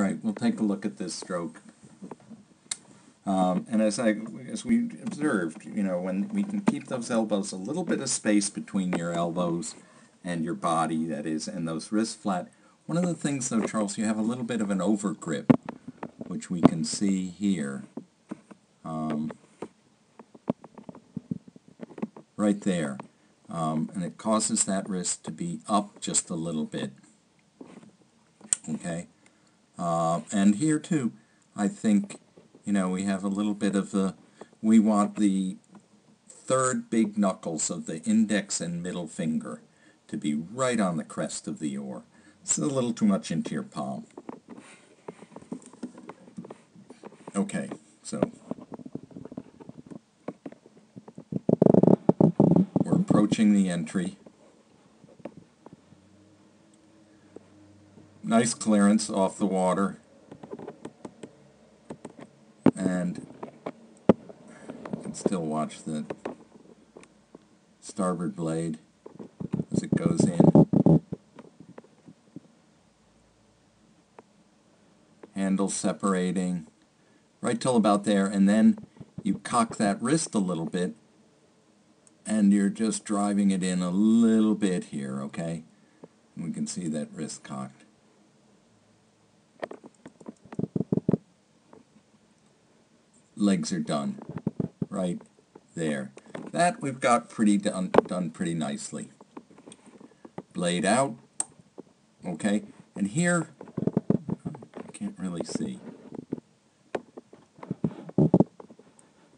right, we'll take a look at this stroke. And as we observed, when we can keep those elbows, a little bit of space between your elbows and your body, that is, and those wrists flat. One of the things, though, Charles, you have a little bit of an overgrip, which we can see here. Right there. And it causes that wrist to be up just a little bit. Okay? And here, too, I think, we have a little bit of we want the third big knuckles of the index and middle finger to be right on the crest of the oar. It's a little too much into your palm. Okay, so we're approaching the entry. Nice clearance off the water. And you can still watch the starboard blade as it goes in. Handle separating right till about there, and then you cock that wrist a little bit and you're just driving it in a little bit here, okay? And we can see that wrist cocked. Legs are done right there. That we've got done pretty nicely. Blade out, okay? And here, I can't really see.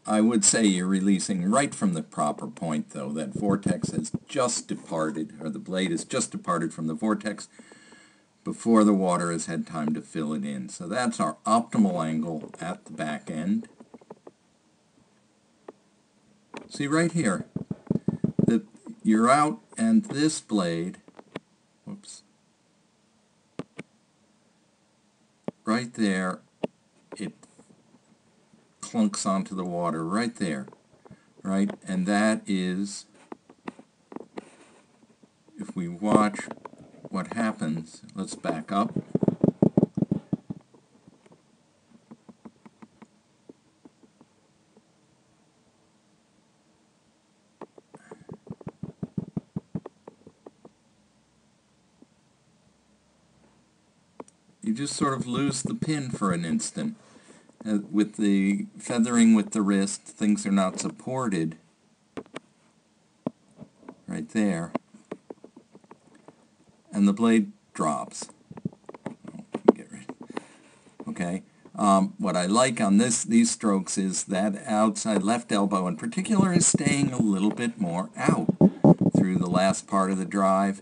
I would say you're releasing right from the proper point, though. That vortex has just departed, or the blade has just departed from the vortex before the water has had time to fill it in. So that's our optimal angle at the back end. See right here, that you're out, and this blade, whoops, right there, it clunks onto the water right there, right? And that is, if we watch what happens, let's back up. You just sort of lose the pin for an instant. With the feathering with the wrist, things are not supported right there, and the blade drops. Get rid. Okay. What I like on these strokes is that outside left elbow in particular is staying a little bit more out through the last part of the drive.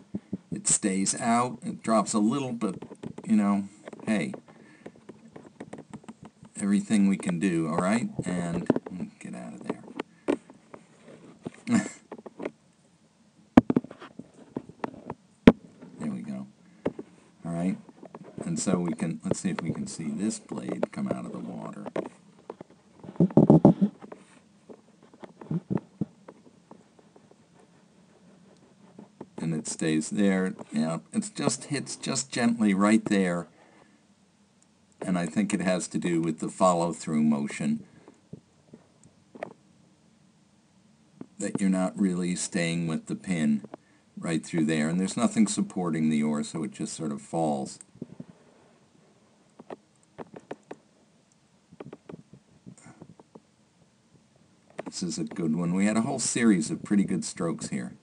It stays out. It drops a little, but hey, everything we can do, all right? And get out of there. There we go. All right? And so we can, let's see if we can see this blade come out of the water. And it stays there. It just hits just gently right there. And I think it has to do with the follow-through motion. That you're not really staying with the pin right through there. And there's nothing supporting the oar, so it just sort of falls. This is a good one. We had a whole series of pretty good strokes here.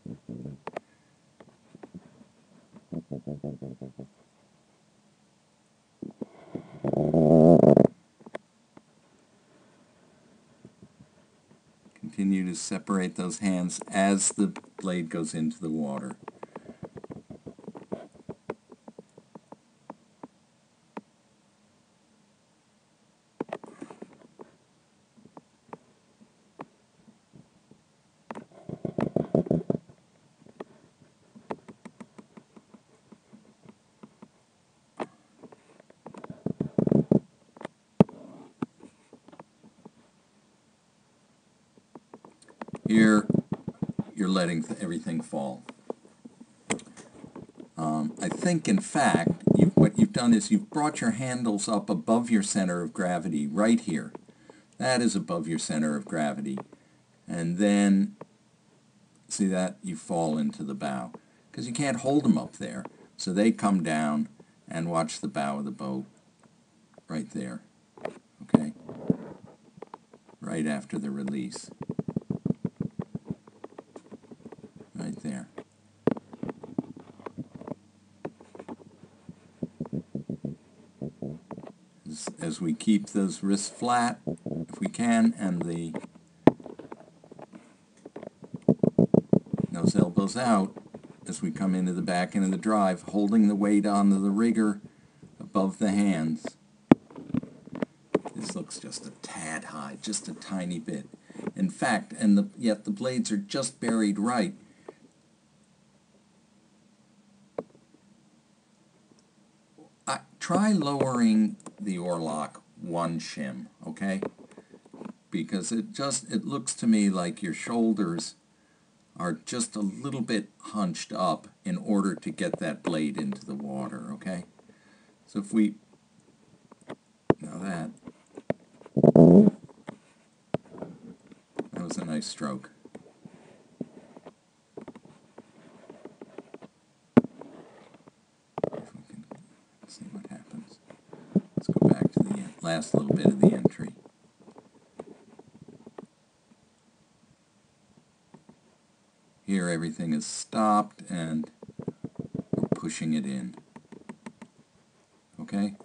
Continue to separate those hands as the blade goes into the water. Here, you're letting everything fall. I think, in fact, what you've done is you've brought your handles up above your center of gravity right here. That is above your center of gravity. And then, see that? You fall into the bow. Because you can't hold them up there. So they come down and watch the bow of the boat right there. Okay? Right after the release. Right there. As we keep those wrists flat, if we can, and those elbows out as we come into the back end of the drive, holding the weight onto the rigger above the hands. This looks just a tad high, just a tiny bit. In fact, yet the blades are just buried right. Try lowering the oarlock one shim, okay? Because it looks to me like your shoulders are just a little bit hunched up in order to get that blade into the water, okay? So if we, now that was a nice stroke. If we can see what happens. Let's go back to the last little bit of the entry. Here everything is stopped and we're pushing it in. Okay?